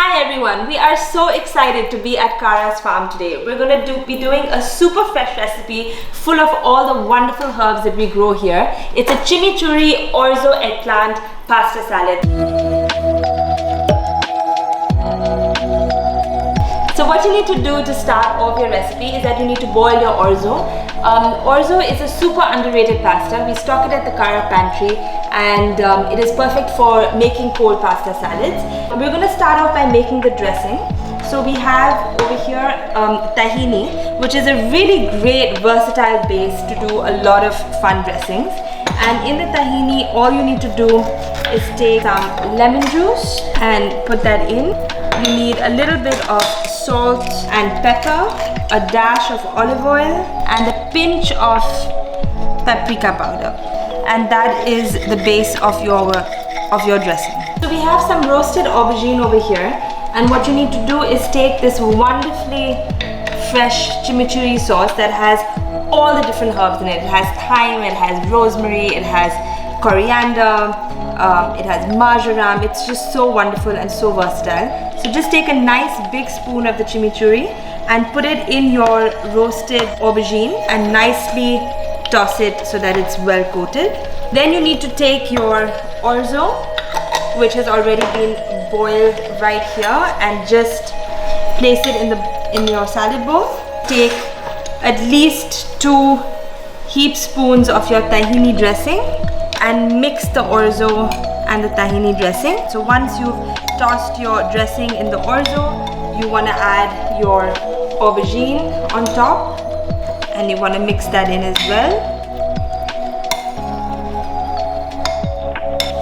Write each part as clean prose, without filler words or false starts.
Hi everyone, we are so excited to be at CAARA's farm today. We're going to be doing a super fresh recipe full of all the wonderful herbs that we grow here. It's a Chimichurri Orzo Eggplant pasta salad. So what you need to do to start off your recipe is that you need to boil your orzo. Orzo is a super underrated pasta. We stock it at the CAARA pantry and it is perfect for making cold pasta salads. We're going to start off by making the dressing. So we have over here tahini, which is a really great versatile base to do a lot of fun dressings. And in the tahini, all you need to do is take some lemon juice and put that in. You need a little bit of salt and pepper, a dash of olive oil, and a pinch of paprika powder. And that is the base of your dressing. So we have some roasted aubergine over here, and what you need to do is take this wonderfully fresh chimichurri sauce that has all the different herbs in it. It has thyme, it has rosemary, it has coriander, it has marjoram. It's just so wonderful and so versatile. So just take a nice big spoon of the chimichurri and put it in your roasted aubergine and nicely toss it so that it's well coated. Then you need to take your orzo, which has already been boiled right here, and just place it in your salad bowl. Take at least 2 heap spoons of your tahini dressing and mix the orzo and the tahini dressing. So once you've tossed your dressing in the orzo, you want to add your aubergine on top and you want to mix that in as well.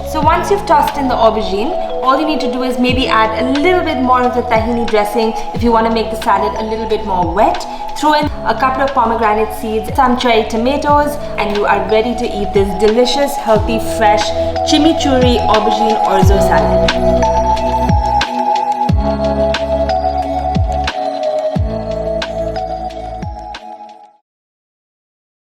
So once you've tossed in the aubergine, all you need to do is maybe add a little bit more of the tahini dressing if you want to make the salad a little bit more wet. Throw in a couple of pomegranate seeds, some cherry tomatoes, and you are ready to eat this delicious, healthy, fresh chimichurri aubergine orzo salad.